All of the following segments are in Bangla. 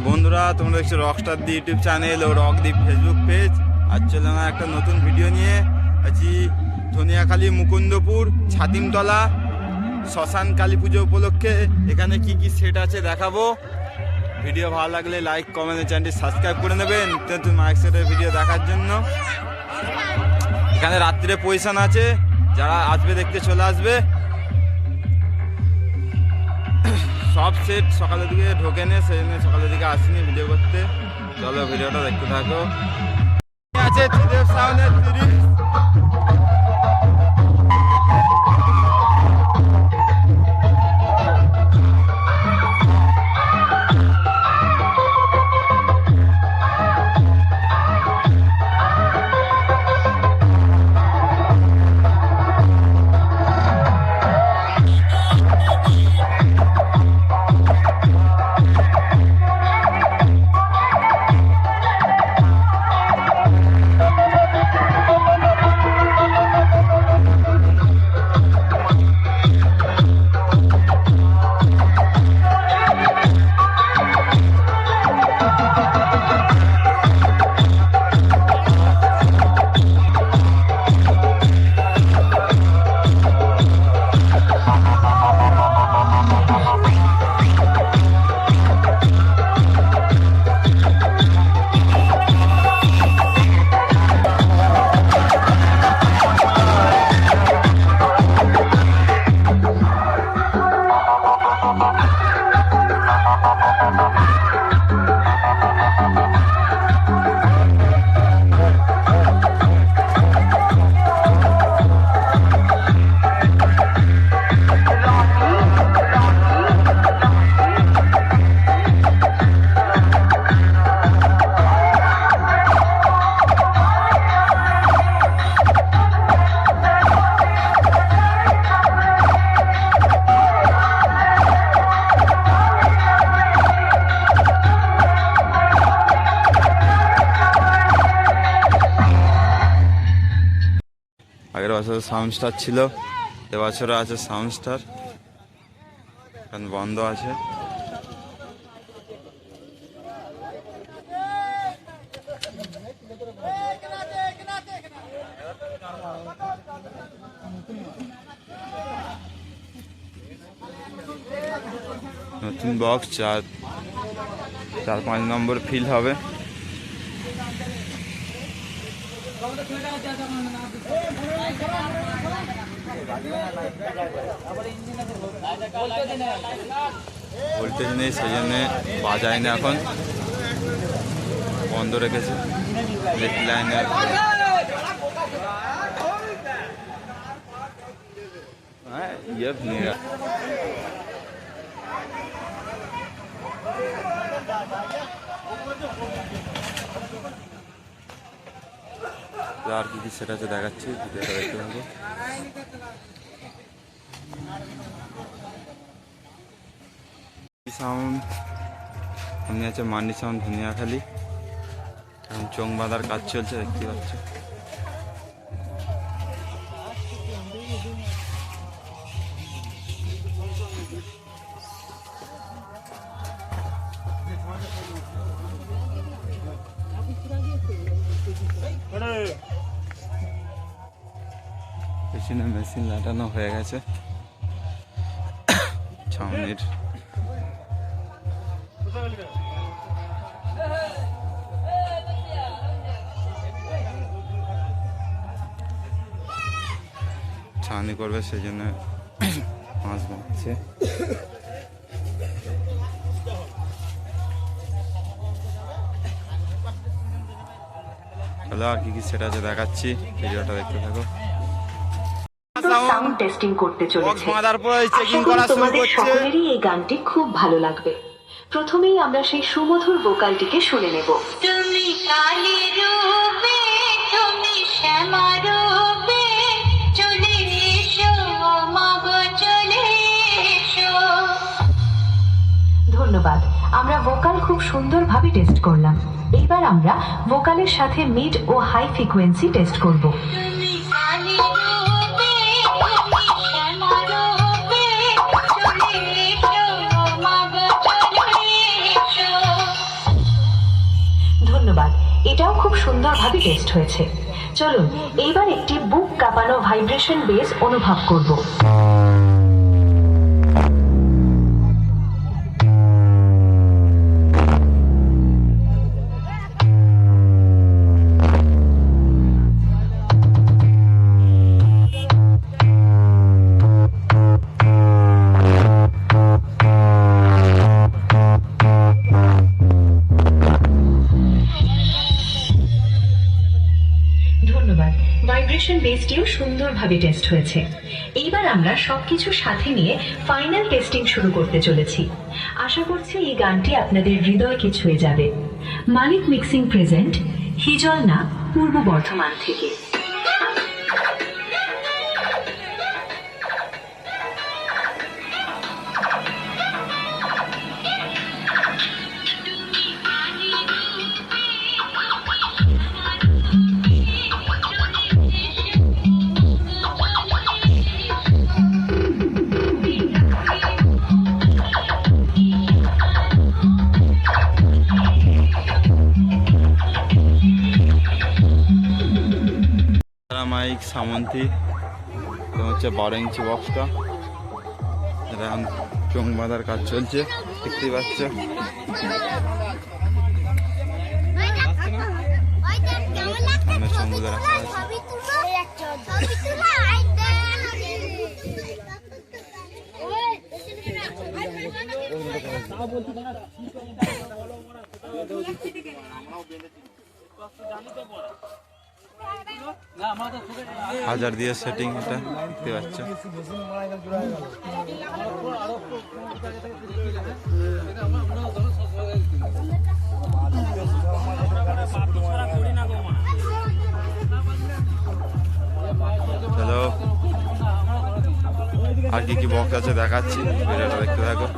বন্ধুরা, তোমরা দেখছো রকস্টার দি ইউটিউব চ্যানেল ও রক দি ফেসবুক পেজ। আজ চললাম একটা নতুন ভিডিও নিয়ে। আছি ধনিয়াখালী মুকুন্দপুর ছাতিমতলা শ্মশান কালী পুজো উপলক্ষে। এখানে কি কি সেট আছে দেখাবো। ভিডিও ভালো লাগলে লাইক কমেন্ট, চ্যানেলটি সাবস্ক্রাইব করে নেবেন নতুন মাইক সেটের ভিডিও দেখার জন্য। এখানে রাত্রিরে পজিশন আছে, যারা আসবে দেখতে চলে আসবে। সব সেট সকালের দিকে ঢোকে নে, সেই জন্য সকালের দিকে আসিনি ভিডিও করতে। চলো ভিডিওটা দেখতে থাকো। আছে ত্রিদেব সাউন্ডের 30। আগের বছর সাউন্ড স্টার ছিল, এবছরও আছে সাউন্ড স্টার, এখন বন্ধ আছে। নতুন বক্স 4-5 নম্বর ফিল হবে। ভোল্টেজ নেই, সেই জন্যে বাজায় না, এখন বন্ধ রেখেছে। ইলেকট্রিক লাইনের ইয়ে ভেঙে গেছে। আর কি কি সেটা আছে দেখাচ্ছি, ভিডিওটা দেখতে থাকো। সাউন্ড সামনে আছে মান্ডি সাউন্ড ধনিয়াখালী। এখন চোং বাঁধার কাজ চলছে, দেখতে পাচ্ছ। পেছনে মেশিন লাগানো হয়ে গেছে ছাউনির। ছাউনি করবে, সেই জন্য মাছ মারছে। হ্যালো, আর কি কি সেটা আছে দেখাচ্ছি, ভিডিওটা দেখতে থাকো। সাউন্ড টেস্টিং করতে চলেছে। তোমাদের সকলেরই এই গানটি খুব ভালো লাগবে। প্রথমেই আমরা সেই সুমধুর ভোকালটিকে শুনে নেব। তুমি কালী রূপে, তুমি শ্যামা রূপে, চলে এসো মাগো, চলে এসো। ধন্যবাদ। আমরা ভোকাল খুব সুন্দরভাবে টেস্ট করলাম। এবার আমরা ভোকালের সাথে মিড ও হাই ফ্রিকোয়েন্সি টেস্ট করব। এটাও খুব সুন্দরভাবে টেস্ট হয়েছে। চলুন এইবার একটি বুক কাঁপানো ভাইব্রেশন বেস অনুভব করব। ধন্যবাদ, ভাইব্রেশন বেসটিও সুন্দরভাবে টেস্ট হয়েছে। এইবার আমরা সবকিছু সাথে নিয়ে ফাইনাল টেস্টিং শুরু করতে চলেছি। আশা করছি এই গানটি আপনাদের হৃদয়কে ছুঁয়ে যাবে। মালিক মিক্সিং প্রেজেন্ট, হিজলনা, পূর্ব বর্ধমান থেকে। মাইক সামন্তি, তো হচ্ছে 12 ইঞ্চি বক্সটা, এটা এখন চোখ বাঁধার কাজ চলছে, দেখতেই পাচ্ছ। চোখগুলো রাখা আছে। হাজার দিয়ে সেটিং, এটা দেখতে পাচ্ছ। চলো আর কি কি বক্স আছে দেখাচ্ছি, ভিডিওটা দেখতে থাকো।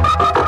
Oh,